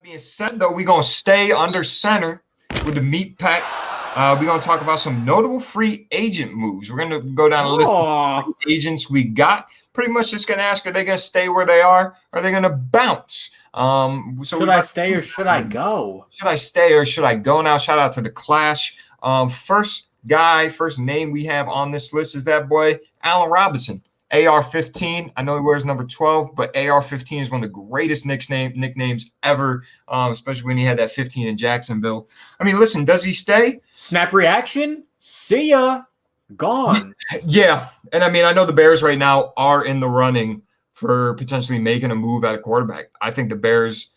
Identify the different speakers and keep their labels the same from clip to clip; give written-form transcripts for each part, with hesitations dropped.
Speaker 1: Being said, though, we're going to stay under center with the meat pack. We're going to talk about some notable free agent moves. We're going to go down a list of agents we got. Pretty much just going to ask, are they going to stay where they are? Or are they going to bounce?
Speaker 2: Should I stay or should I go?
Speaker 1: Should I stay or should I go now? Shout out to the Clash. First name we have on this list is that boy, Allen Robinson. AR-15. I know he wears number 12, but AR-15 is one of the greatest nicknames ever, especially when he had that 15 in Jacksonville. I mean, listen, does he stay?
Speaker 2: Snap reaction. See ya. Gone.
Speaker 1: Yeah. And I mean, I know the Bears right now are in the running for potentially making a move at a quarterback. I think the Bears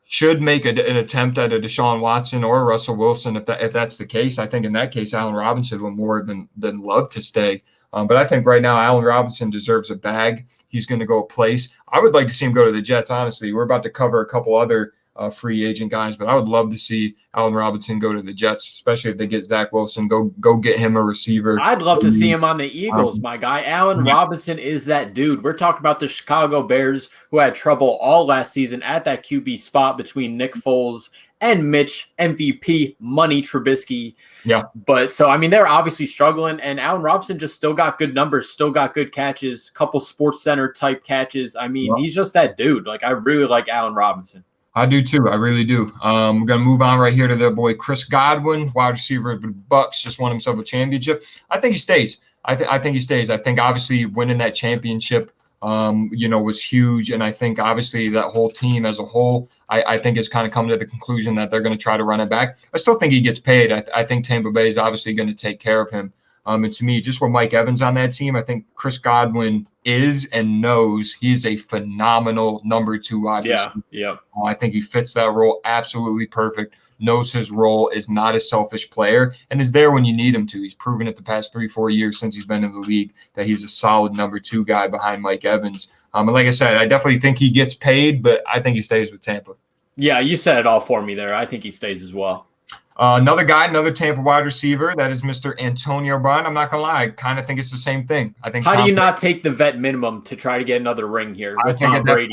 Speaker 1: should make an attempt at a Deshaun Watson or a Russell Wilson if that's the case. I think in that case, Allen Robinson would more than love to stay. But I think right now Allen Robinson deserves a bag. He's going to go a place. I would like to see him go to the Jets, honestly. We're about to cover a couple other free agent guys, but I would love to see Allen Robinson go to the Jets, especially if they get Zach Wilson. Go get him a receiver.
Speaker 2: I'd love to see him on the Eagles, my guy. Allen Robinson is that dude. We're talking about the Chicago Bears, who had trouble all last season at that QB spot between Nick Foles and Mitch MVP Money Trubisky.
Speaker 1: Yeah.
Speaker 2: But so, I mean, they're obviously struggling, and Allen Robinson just still got good numbers, still got good catches, couple Sports Center type catches. I mean, he's just that dude. Like, I really like Allen Robinson.
Speaker 1: I do too. I really do. We're going to move on right here to their boy Chris Godwin, wide receiver of the Bucks, just won himself a championship. I think he stays. I think he stays. I think obviously winning that championship, was huge. And I think obviously that whole team as a whole, I think has kind of come to the conclusion that they're going to try to run it back. I still think he gets paid. I think Tampa Bay is obviously going to take care of him. And to me, just with Mike Evans on that team, I think Chris Godwin is and knows he's a phenomenal number 2 wide receiver.
Speaker 2: Yeah.
Speaker 1: I think he fits that role absolutely perfect, knows his role, is not a selfish player, and is there when you need him to. He's proven it the past 3-4 years since he's been in the league that he's a solid number 2 guy behind Mike Evans. And like I said, I definitely think he gets paid, but I think he stays with Tampa.
Speaker 2: Yeah, you said it all for me there. I think he stays as well.
Speaker 1: Another Tampa wide receiver, that is Mr. Antonio Brown. I'm not going to lie, I kind of think it's the same thing. I think.
Speaker 2: How do you not take the vet minimum to try to get another ring here with Tom Brady?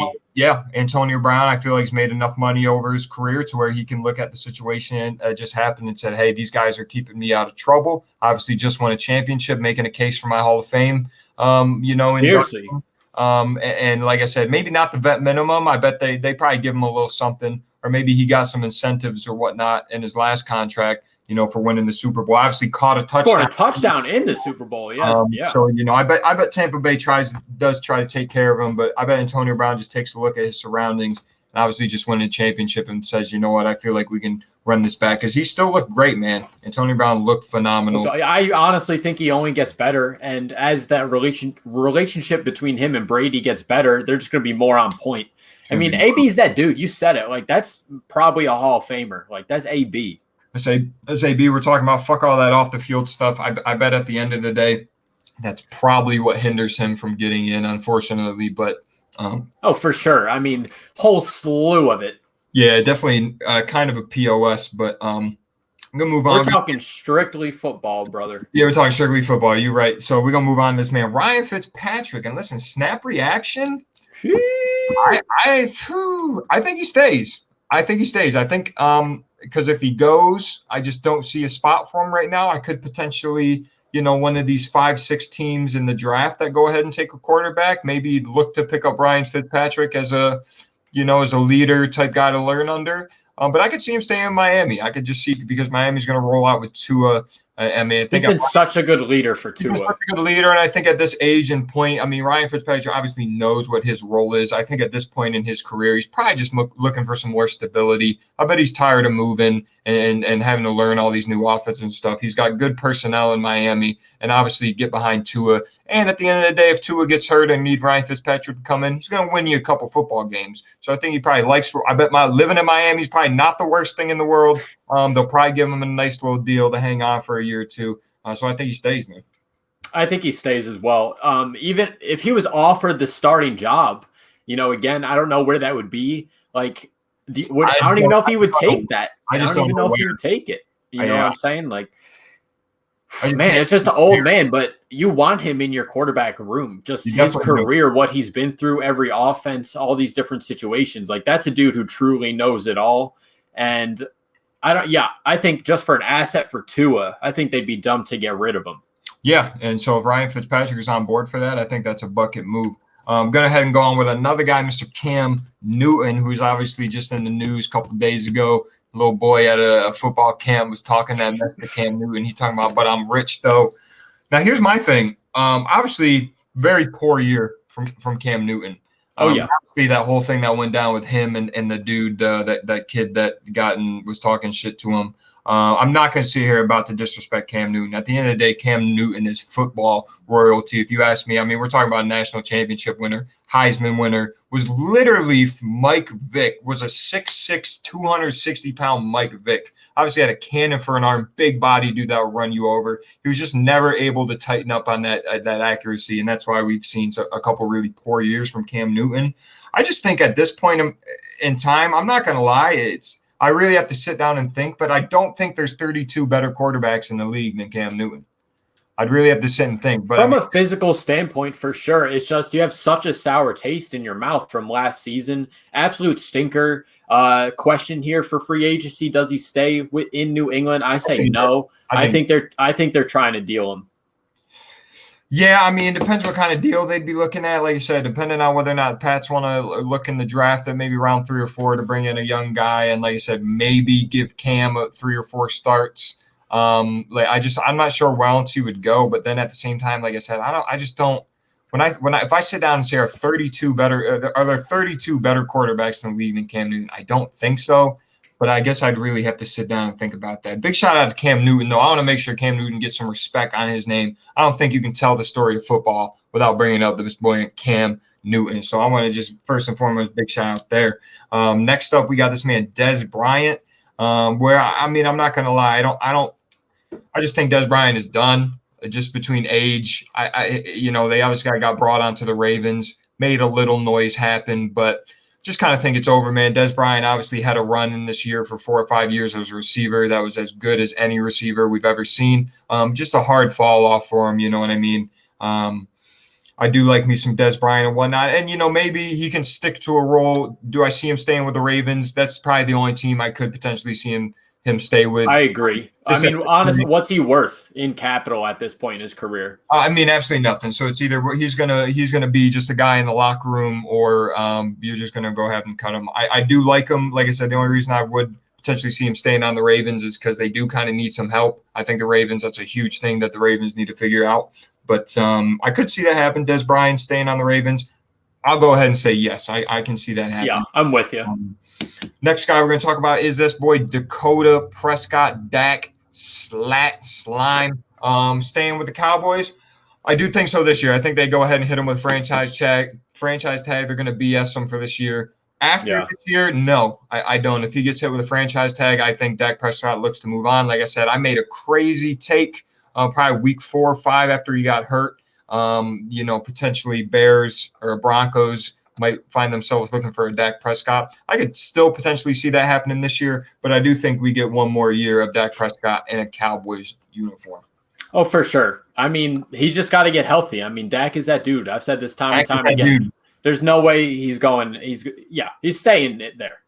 Speaker 1: Antonio Brown, I feel like he's made enough money over his career to where he can look at the situation that just happened and said, hey, these guys are keeping me out of trouble. Obviously just won a championship, making a case for my Hall of Fame.
Speaker 2: Seriously.
Speaker 1: And like I said, maybe not the vet minimum. I bet they probably give him a little something. Or maybe he got some incentives or whatnot in his last contract, for winning the Super Bowl. Obviously caught a touchdown.
Speaker 2: Scored a touchdown in the Super Bowl, yeah.
Speaker 1: So, I bet Tampa Bay does try to take care of him, but I bet Antonio Brown just takes a look at his surroundings and obviously just win a championship and says, you know what, I feel like we can run this back because he still looked great, man. Antonio Brown looked phenomenal.
Speaker 2: I honestly think he only gets better, and as that relationship between him and Brady gets better, they're just going to be more on point. I mean, AB's that dude. You said it. Like, that's probably a Hall of Famer. Like, that's AB.
Speaker 1: That's AB. We're talking about fuck all that off the field stuff. I bet at the end of the day, that's probably what hinders him from getting in, unfortunately. But
Speaker 2: for sure. I mean, whole slew of it.
Speaker 1: Yeah, definitely kind of a POS. But I'm gonna move on.
Speaker 2: We're talking strictly football, brother.
Speaker 1: Yeah, we're talking strictly football. You're right. So we're gonna move on to this man, Ryan Fitzpatrick. And listen, snap reaction. I think he stays. I think because if he goes, I just don't see a spot for him right now. I could potentially, one of these 5-6 teams in the draft that go ahead and take a quarterback. Maybe look to pick up Ryan Fitzpatrick as a leader type guy to learn under. But I could see him staying in Miami. I could just see because Miami's going to roll out with Tua. I mean, I think
Speaker 2: he's been such a good leader for Tua.
Speaker 1: He's such a good leader, and I think at this age and point, I mean, Ryan Fitzpatrick obviously knows what his role is. I think at this point in his career, he's probably just looking for some more stability. I bet he's tired of moving and having to learn all these new offenses and stuff. He's got good personnel in Miami, and obviously get behind Tua. And at the end of the day, if Tua gets hurt and need Ryan Fitzpatrick to come in, he's going to win you a couple football games. So I think he probably likes. I bet living in Miami is probably not the worst thing in the world. They'll probably give him a nice little deal to hang on for a year or two. So I think he stays, man.
Speaker 2: I think he stays as well. Even if he was offered the starting job, again, I don't know where that would be. Like, I don't even know if he would take that. I don't even know if he would take it. You know what I'm saying? Like, Man, it's just an old man, but you want him in your quarterback room. Just his career, what he's been through, every offense, all these different situations. Like, that's a dude who truly knows it all. And I think just for an asset for Tua, I think they'd be dumb to get rid of him.
Speaker 1: Yeah, and so if Ryan Fitzpatrick is on board for that, I think that's a bucket move. I'm going to ahead and go on with another guy, Mr. Cam Newton, who's obviously just in the news a couple of days ago. A little boy at a football camp was talking that mess to Cam Newton. He's talking about, but I'm rich, though. Now, here's my thing. Obviously, very poor year from Cam Newton. Obviously, that whole thing that went down with him and the dude, that kid that was talking shit to him. I'm not going to sit here about to disrespect Cam Newton. At the end of the day, Cam Newton is football royalty. If you ask me, I mean, we're talking about a national championship winner, Heisman winner, was literally Mike Vick, was a 6'6", 260-pound Mike Vick. Obviously had a cannon for an arm, big body dude that would run you over. He was just never able to tighten up on that accuracy, and that's why we've seen a couple really poor years from Cam Newton. I just think at this point in time, I'm not going to lie, I really have to sit down and think, but I don't think there's 32 better quarterbacks in the league than Cam Newton. I'd really have to sit and think. But
Speaker 2: from a physical standpoint, for sure, it's just you have such a sour taste in your mouth from last season. Absolute stinker. Question here for free agency: does he stay in New England? I say no. I think they're trying to deal him.
Speaker 1: Yeah, I mean, it depends what kind of deal they'd be looking at. Like you said, depending on whether or not Pats want to look in the draft at maybe round 3 or 4 to bring in a young guy, and like you said, maybe give Cam 3 or 4 starts. I'm not sure where else he would go, but then at the same time, like I said, if I sit down and say are there 32 better quarterbacks in the league than Cam Newton? I don't think so. But I guess I'd really have to sit down and think about that. Big shout out to Cam Newton, though. I want to make sure Cam Newton gets some respect on his name. I don't think you can tell the story of football without bringing up this boy Cam Newton. So I want to just first and foremost, big shout out there. Next up, we got this man Des Bryant. I'm not gonna lie, I just think Des Bryant is done. Just between age, they obviously got brought onto the Ravens, made a little noise happen, but just kind of think it's over, man. Des Bryant obviously had a run in this year for 4 or 5 years as a receiver that was as good as any receiver we've ever seen. Just a hard fall off for him, you know what I mean? I do like me some Des Bryant and whatnot. And, maybe he can stick to a role. Do I see him staying with the Ravens? That's probably the only team I could potentially see him stay with.
Speaker 2: I agree. Honestly, what's he worth in capital at this point in his career?
Speaker 1: Absolutely nothing. So it's either he's gonna be just a guy in the locker room, or you're just gonna go ahead and cut him. I do like him. Like I said, the only reason I would potentially see him staying on the Ravens is because they do kind of need some help. I think the Ravens, that's a huge thing that the Ravens need to figure out. But I could see that happen. Des Bryant staying on the Ravens. I'll go ahead and say yes. I can see that happen.
Speaker 2: Yeah, I'm with you.
Speaker 1: Next guy we're going to talk about is this boy Dakota Prescott, Dak Slime, staying with the Cowboys. I do think so this year. I think they go ahead and hit him with franchise tag. They're going to BS him for this year. After this year, no, I don't. If he gets hit with a franchise tag, I think Dak Prescott looks to move on. Like I said, I made a crazy take probably week 4 or 5 after he got hurt. Potentially Bears or Broncos might find themselves looking for a Dak Prescott. I could still potentially see that happening this year, but I do think we get one more year of Dak Prescott in a Cowboys uniform.
Speaker 2: Oh, for sure. I mean, he's just got to get healthy. I mean, Dak is that dude. I've said this time and time again. Dude. There's no way he's staying there.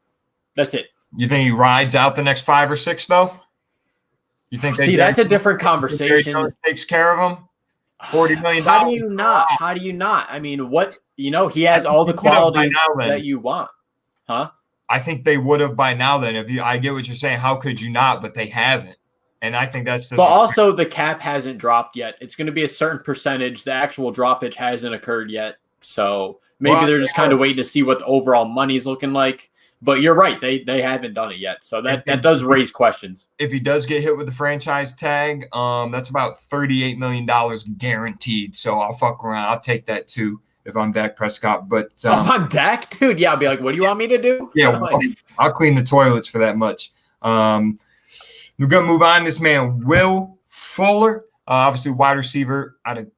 Speaker 2: That's it.
Speaker 1: You think he rides out the next 5 or 6, though? You think?
Speaker 2: That's a different conversation.
Speaker 1: Takes care of him. $40 million.
Speaker 2: How do you not? I mean, he has all the qualities that you want. Huh?
Speaker 1: I think they would have by now then. I get what you're saying. How could you not? But they haven't. And I think that's just.
Speaker 2: But also the cap hasn't dropped yet. It's going to be a certain percentage. The actual droppage hasn't occurred yet. So maybe they're just kind of waiting to see what the overall money's looking like. But you're right. They haven't done it yet. So that does raise questions.
Speaker 1: If he does get hit with the franchise tag, that's about $38 million guaranteed. So I'll fuck around. I'll take that too if I'm Dak Prescott. But
Speaker 2: I'm Dak, dude. Yeah, I'll be like, what do you want me to do?
Speaker 1: Yeah, I'll clean the toilets for that much. We're going to move on. This man, Will Fuller, obviously wide receiver out of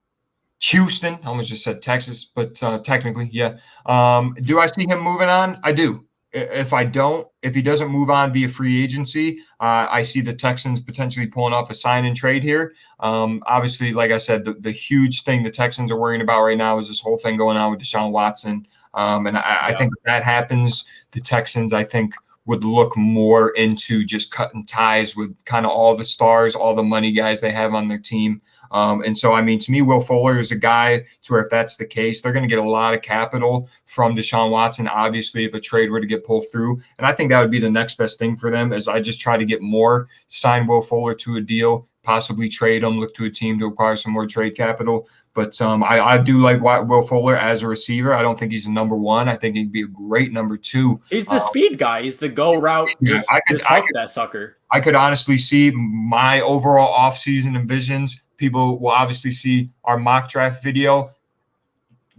Speaker 1: Houston. I almost just said Texas, but technically, yeah. Do I see him moving on? I do. if he doesn't move on via free agency, I see the Texans potentially pulling off a sign and trade here. Obviously, like I said, the huge thing the Texans are worrying about right now is this whole thing going on with Deshaun Watson. And I think if that happens, the Texans, I think, would look more into just cutting ties with kind of all the stars, all the money guys they have on their team. And so, I mean, to me, Will Fuller is a guy to where if that's the case, they're going to get a lot of capital from Deshaun Watson, obviously, if a trade were to get pulled through. And I think that would be the next best thing for them as I just try to get more, sign Will Fuller to a deal, possibly trade him, look to a team to acquire some more trade capital. But I do like Will Fuller as a receiver. I don't think he's a number one. I think he'd be a great number two.
Speaker 2: He's the speed guy. He's the go route. Just help that sucker.
Speaker 1: I could honestly see my overall offseason envisions. People will obviously see our mock draft video.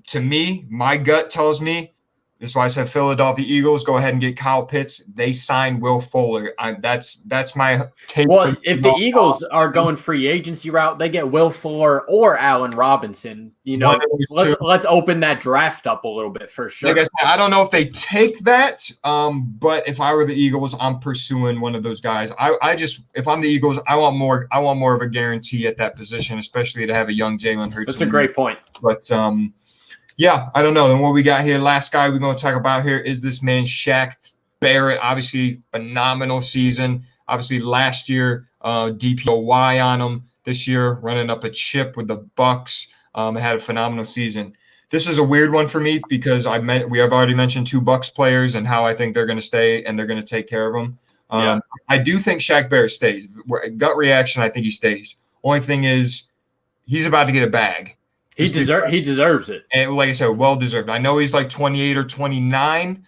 Speaker 1: To me, my gut tells me, this is why I said Philadelphia Eagles, go ahead and get Kyle Pitts. They signed Will Fuller. That's my take.
Speaker 2: Well, if the Eagles are going free agency route, they get Will Fuller or Allen Robinson. You know, let's open that draft up a little bit for sure.
Speaker 1: Like I said, I don't know if they take that, but if I were the Eagles, I'm pursuing one of those guys. If I'm the Eagles, I want more of a guarantee at that position, especially to have a young Jalen Hurts.
Speaker 2: That's a great point.
Speaker 1: But yeah, I don't know. And what we got here, last guy we're going to talk about here is this man, Shaq Barrett. Obviously, phenomenal season. Obviously, last year, DPOY on him. This year, running up a chip with the Bucks. Had a phenomenal season. This is a weird one for me because we have already mentioned 2 Bucks players and how I think they're going to stay and they're going to take care of them. I do think Shaq Barrett stays. Gut reaction, I think he stays. Only thing is, he's about to get a bag.
Speaker 2: He deserves it.
Speaker 1: And like I said, well deserved. I know he's like 28 or 29.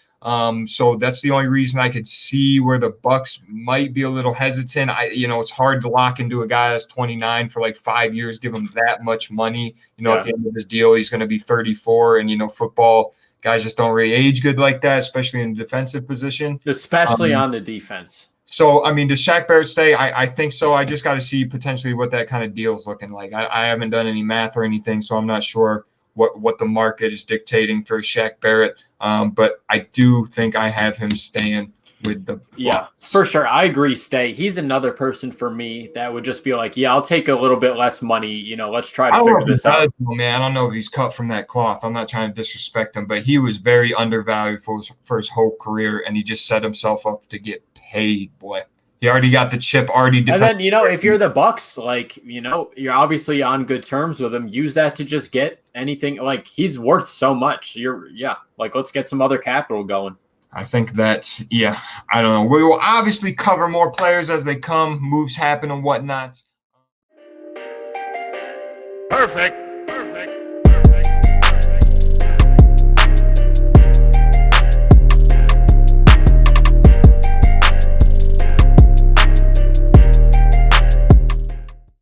Speaker 1: So that's the only reason I could see where the Bucks might be a little hesitant. It's hard to lock into a guy that's 29 for like 5 years, give him that much money. At the end of his deal, he's going to be 34. And, football guys just don't really age good like that, especially in the defensive position.
Speaker 2: Especially on the defense.
Speaker 1: So, I mean, does Shaq Barrett stay? I think so. I just got to see potentially what that kind of deal's looking like. I haven't done any math or anything, so I'm not sure what the market is dictating for Shaq Barrett. But I do think I have him staying with the Bucks.
Speaker 2: Yeah, for sure. I agree, stay. He's another person for me that would just be like, yeah, I'll take a little bit less money. Let's try to figure this out.
Speaker 1: Man, I don't know if he's cut from that cloth. I'm not trying to disrespect him, but he was very undervalued for his whole career, and he just set himself up to get paid, boy. He already got the chip, already defended.
Speaker 2: And then, if you're the Bucks, you're obviously on good terms with him. Use that to just get anything. He's worth so much. Let's get some other capital going.
Speaker 1: I think that's, I don't know. We will obviously cover more players as they come, moves happen and whatnot.
Speaker 3: Perfect.